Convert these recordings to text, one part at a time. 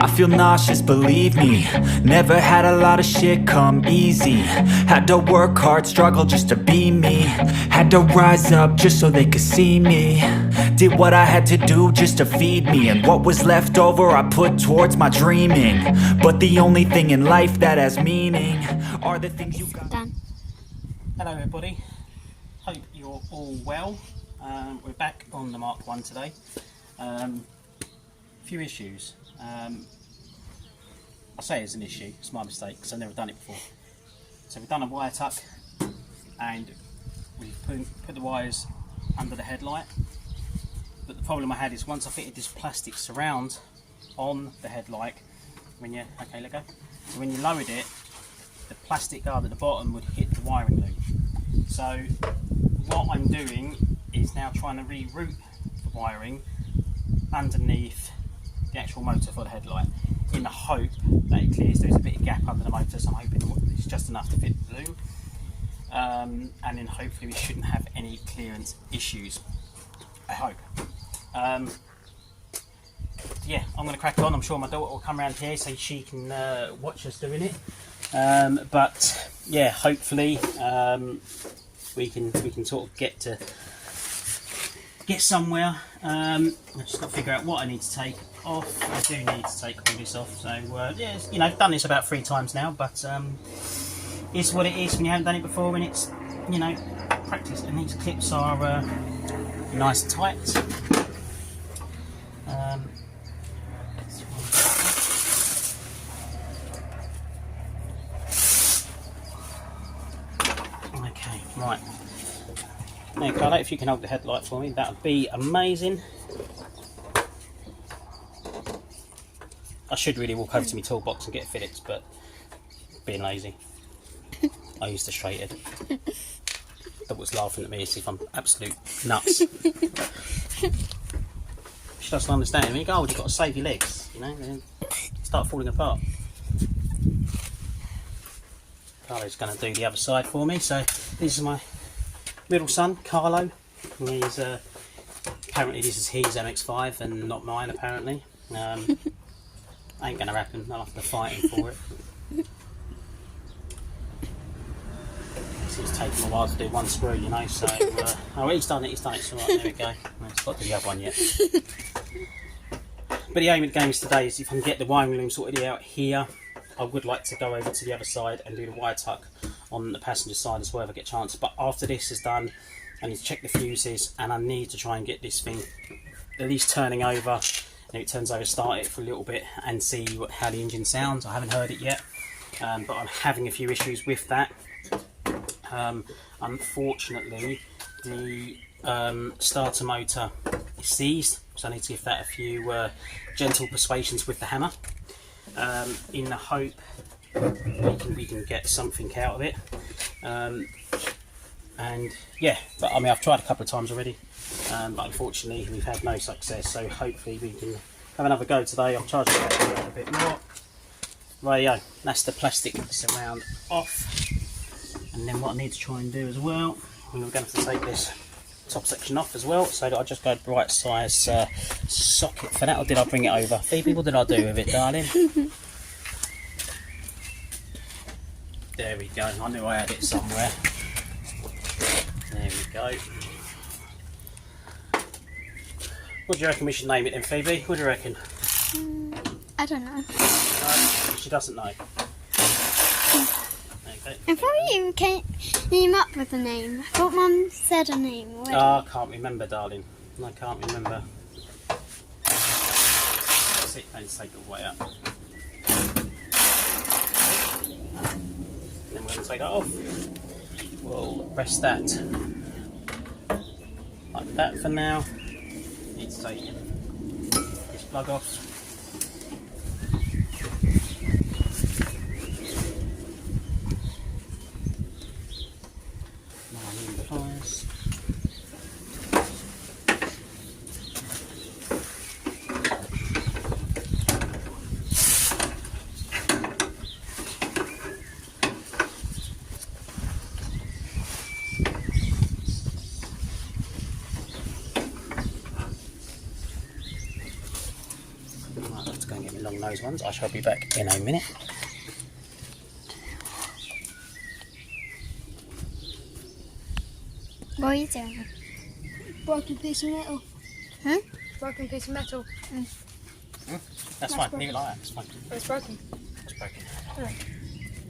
I feel nauseous, believe me. Never had a lot of shit come easy. Had to work hard, struggle just to be me. Had to rise up just so they could see me. Did what I had to do just to feed me. And what was left over I put towards my dreaming. But the only thing in life that has meaning are the things you got. Done. Hello everybody, hope you're all well. We're back on the Mark 1 today. Few issues. I say it's an issue, it's my mistake because I've never done it before. So we've done a wire tuck and we've put the wires under the headlight. But the problem I had is once I fitted this plastic surround on the headlight, when you, okay, let go. So when you lowered it, the plastic guard at the bottom would hit the wiring loop. So what I'm doing is now trying to reroute the wiring underneath the actual motor for the headlight in the hope that it clears. There's a bit of gap under the motor, so I'm hoping it's just enough to fit the loom, and then hopefully we shouldn't have any clearance issues, I hope. Yeah, I'm going to crack on. I'm sure my daughter will come around here so she can watch us doing it, but yeah, hopefully we can sort of get somewhere. I've just got to figure out what I need to take off. I do need to take all this off. So yeah, you know, I've done this about 3 times now, but it's what it is when you haven't done it before, and it's, you know, practice. And these clips are nice and tight. Okay, right. Now, Carla, if you can hold the headlight for me, that would be amazing. I should really walk over to my toolbox and get Phillips, but being lazy. I used the straighted. That was laughing at me as if I'm absolute nuts. She doesn't understand. When you go old, you've got to save your legs, you know, they start falling apart. Carlo's going to do the other side for me. So this is my middle son, Carlo. He's apparently this is his MX5 and not mine, apparently. Ain't gonna happen. I'll have to fight him for it. It's taken a while to do one screw, you know. So oh, he's done it. It's alright. There we go. It's got to do the other one yet. But the aim of the game is today is if I can get the wiring loom sorted out here, I would like to go over to the other side and do the wire tuck on the passenger side as well if I get a chance. But after this is done, I need to check the fuses and I need to try and get this thing at least turning over. And if it turns over, start it for a little bit and see how the engine sounds. I haven't heard it yet, but I'm having a few issues with that. Unfortunately, the starter motor is seized, so I need to give that a few gentle persuasions with the hammer, in the hope we can get something out of it. And yeah, but I mean, I've tried a couple of times already, but unfortunately we've had no success, so hopefully we can have another go today. I'll charge it a bit more. Rightio, that's the plastic surround off. And then what I need to try and do as well, we're going to have to take this top section off as well, so that I just go the right size socket for that. Or did I bring it over? Phoebe, what did I do with it, darling? There we go. I knew I had it somewhere. There we go. What do you reckon we should name it then, Phoebe? What do you reckon? I don't know. She doesn't know. Okay. I thought you came up with a name. I thought Mum said a name already. Oh, I can't remember, darling. I can't remember. Let's see, let's take it all the way up. Then we're going to take that off. We'll rest that like that for now. Need to take this plug off. Pliers. go and get my long nose ones. I shall be back in a minute. What are you doing? Broken piece of metal. Huh? Broken piece of metal. That's fine, leave it like that, it's fine. Oh, it's broken. It's broken. Oh.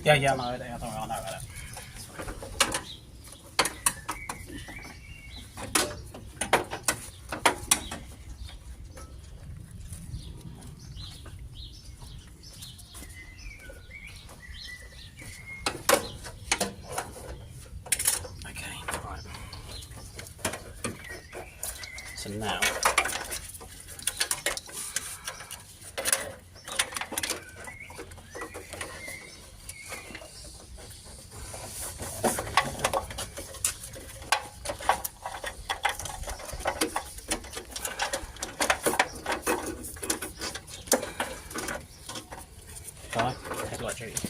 Yeah, I know about that. Okay, right. So now, headlight duty.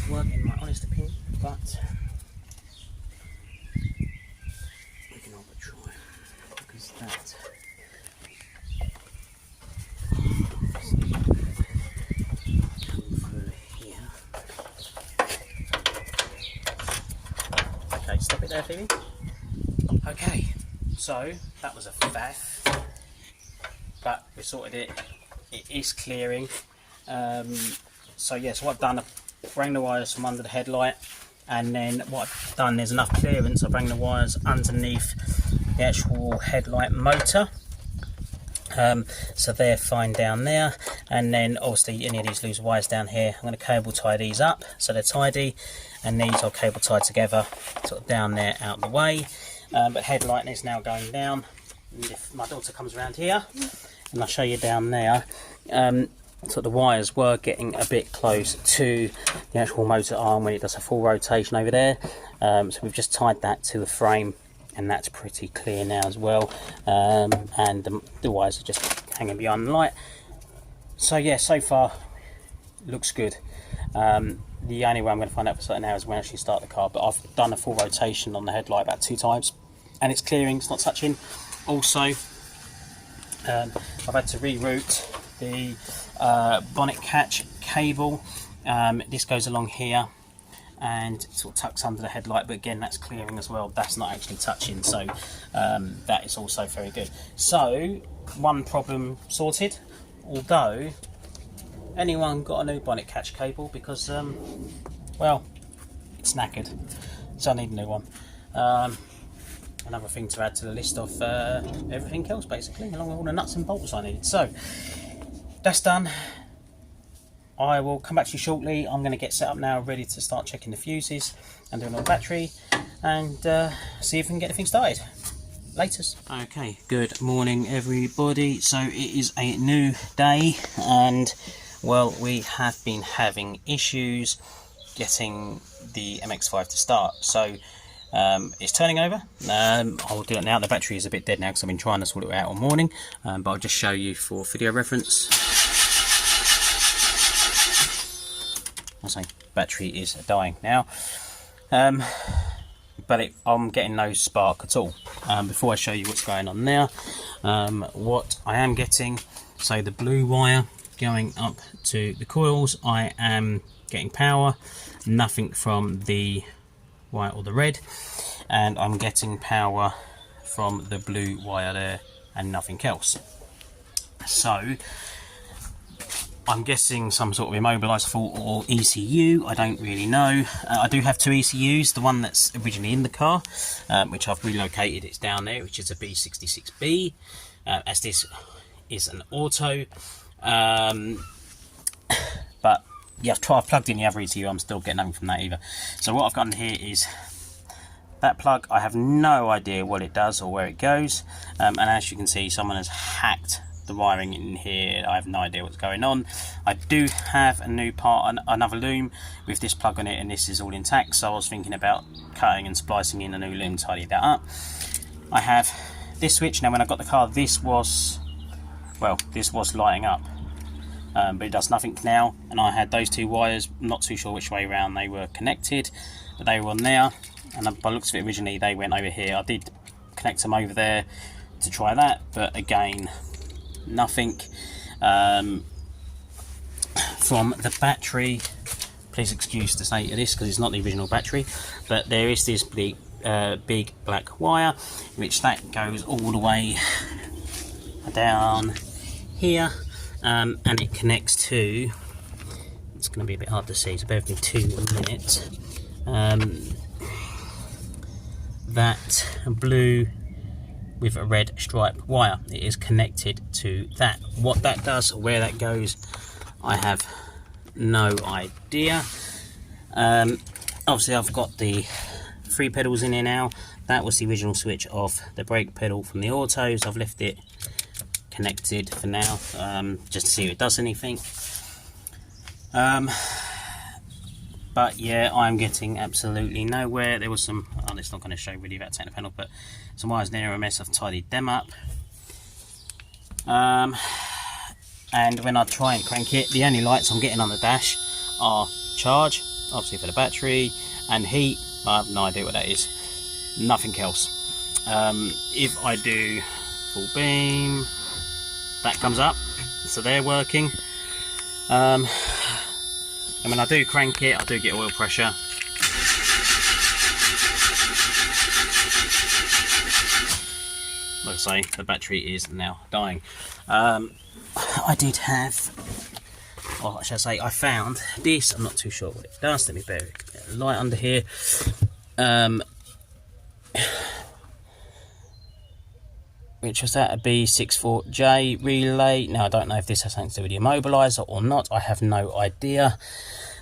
Work in my honest opinion, but we can all but try, because that come through here. Okay, stop it there, Phoebe. Okay, so that was a faff, but we sorted it. It is clearing. So yeah, so what I've done, I've rang the wires from under the headlight, and then what I've done, there's enough clearance, I've rang the wires underneath the actual headlight motor. So they're fine down there, and then obviously any of these loose wires down here, I'm going to cable tie these up so they're tidy, and these are cable tied together sort of down there out the way. But headlight is now going down, and if my daughter comes around here, and I'll show you down there, so the wires were getting a bit close to the actual motor arm when it does a full rotation over there. So we've just tied that to the frame, and that's pretty clear now as well. And the wires are just hanging behind the light. So yeah, so far looks good. The only way I'm going to find out for certain now is when I actually start the car, but I've done a full rotation on the headlight about 2 times, and it's clearing, it's not touching. Also, I've had to reroute the bonnet catch cable. This goes along here and sort of tucks under the headlight, but again, that's clearing as well. That's not actually touching, so that is also very good. So one problem sorted, although anyone got a new bonnet catch cable, because well, it's knackered, so I need a new one. Another thing to add to the list of everything else, basically, along with all the nuts and bolts I need. So that's done. I will come back to you shortly. I'm going to get set up now, ready to start checking the fuses and doing on the battery, and see if we can get everything started. Laters. Okay, good morning everybody. So it is a new day, and well, we have been having issues getting the MX5 to start. So it's turning over. I'll do it now. The battery is a bit dead now because I've been trying to sort it out all morning, but I'll just show you for video reference. I say battery is dying now, but I'm getting no spark at all. Before I show you what's going on now, what I am getting, so the blue wire going up to the coils, I am getting power, nothing from the white or the red, and I'm getting power from the blue wire there and nothing else. So I'm guessing some sort of immobiliser fault or ECU, I don't really know. I do have two ECUs, the one that's originally in the car, which I've relocated, it's down there, which is a B66B, as this is an auto. But yeah, I've plugged in the other ECU, I'm still getting nothing from that either. So what I've got in here is that plug. I have no idea what it does or where it goes, and as you can see, someone has hacked the wiring in here. I have no idea what's going on. I do have a new part, another loom with this plug on it, and this is all intact, so I was thinking about cutting and splicing in a new loom to tidy that up. I have this switch. Now when I got the car, this was lighting up, but it does nothing now, and I had those two wires, I'm not too sure which way around they were connected, but they were on there, and by the looks of it originally they went over here. I did connect them over there to try that, but again, nothing. From the battery, please excuse the state of this because it's not the original battery, but there is this big black wire which that goes all the way down here, and it connects to, it's going to be a bit hard to see, so bear with me 2 minutes, that blue with a red stripe wire. It is connected to that. What that does or where that goes, I have no idea. Obviously I've got the 3 pedals in here now. That was the original switch of the brake pedal from the autos. I've left it connected for now, just to see if it does anything. But yeah, I'm getting absolutely nowhere. There was some, oh, it's not going to show really without taking the panel, but some wires near a mess. I've tidied them up. And when I try and crank it, the only lights I'm getting on the dash are charge, obviously for the battery, and heat. I have no idea what that is. Nothing else. If I do full beam, that comes up, so they're working. And when I do crank it, I do get oil pressure. Like I say, the battery is now dying. I did have, or I should say, I found this. I'm not too sure what it does. Let me bear it. Light under here. Which was that, a B64J relay. Now I don't know if this has something to do with the immobiliser or not. I have no idea.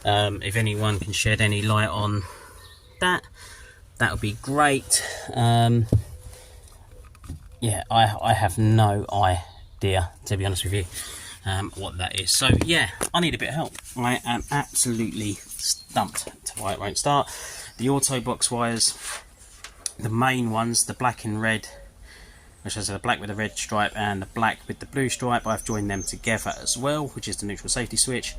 If anyone can shed any light on that, that would be great. Yeah, I have no idea, to be honest with you, what that is. So yeah, I need a bit of help. I am absolutely stumped to why it won't start. The auto box wires, the main ones, the black and red, which is the black with the red stripe and the black with the blue stripe, I've joined them together as well, which is the neutral safety switch.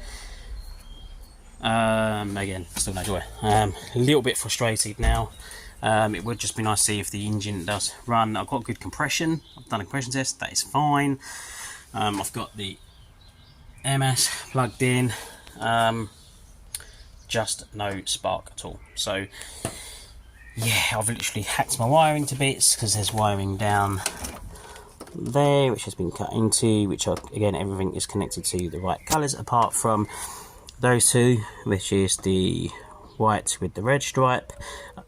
Again, still no joy. A little bit frustrated now. It would just be nice to see if the engine does run. I've got good compression. I've done a compression test. That is fine. I've got the MS plugged in. Just no spark at all. So yeah, I've literally hacked my wiring to bits because there's wiring down there which has been cut into, which are, again, everything is connected to the right colours apart from those two, which is the white with the red stripe.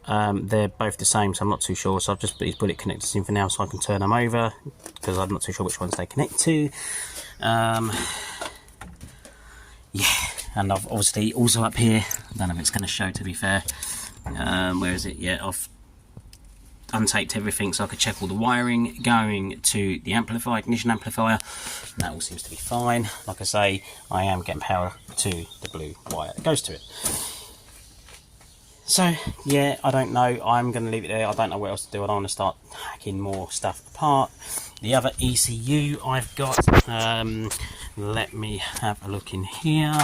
They're both the same, so I'm not too sure, so I've just put these bullet connectors in for now so I can turn them over because I'm not too sure which ones they connect to. Yeah, and I've obviously also up here, I don't know if it's going to show, to be fair, where is it? Yeah, I've untaped everything so I could check all the wiring going to the amplifier, ignition amplifier. That all seems to be fine. Like I say, I am getting power to the blue wire that goes to it. So yeah, I don't know, I'm going to leave it there. I don't know what else to do. I don't want to start hacking more stuff apart. The other ECU I've got, let me have a look in here.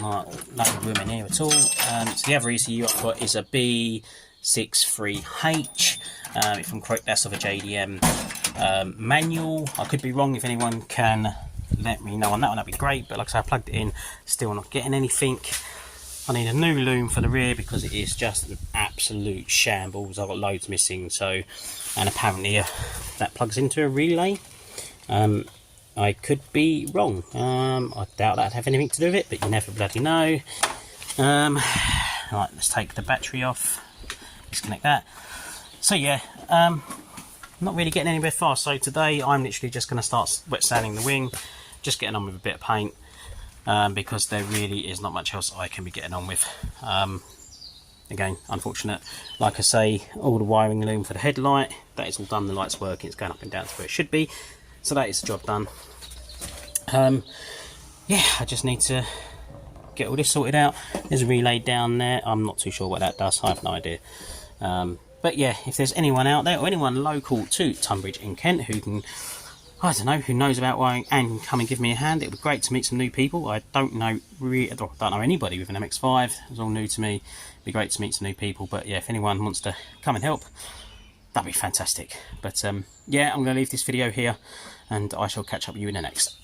No room in here at all. So the other ECU I've got is a B63H. If I'm correct, that's of a JDM manual. I could be wrong. If anyone can let me know on that one, that'd be great. But like I say, I plugged it in, still not getting anything. I need a new loom for the rear because it is just an absolute shambles. I've got loads missing. So, and apparently that plugs into a relay. I could be wrong. I doubt that'd have anything to do with it, but you never bloody know. Right, let's take the battery off, disconnect that. So yeah, not really getting anywhere fast. So today I'm literally just going to start wet sanding the wing, just getting on with a bit of paint, because there really is not much else I can be getting on with. Again, unfortunate. Like I say, all the wiring loom for the headlight, that is all done, the light's working, it's going up and down to where it should be. So that is the job done. Yeah, I just need to get all this sorted out. There's a relay down there. I'm not too sure what that does. I have no idea. But yeah, if there's anyone out there or anyone local to Tunbridge in Kent who can, I don't know, who knows about wiring and come and give me a hand, it would be great to meet some new people. I don't know anybody with an MX5. It's all new to me. It'd be great to meet some new people. But yeah, if anyone wants to come and help, that'd be fantastic. But yeah, I'm going to leave this video here, and I shall catch up with you in the next.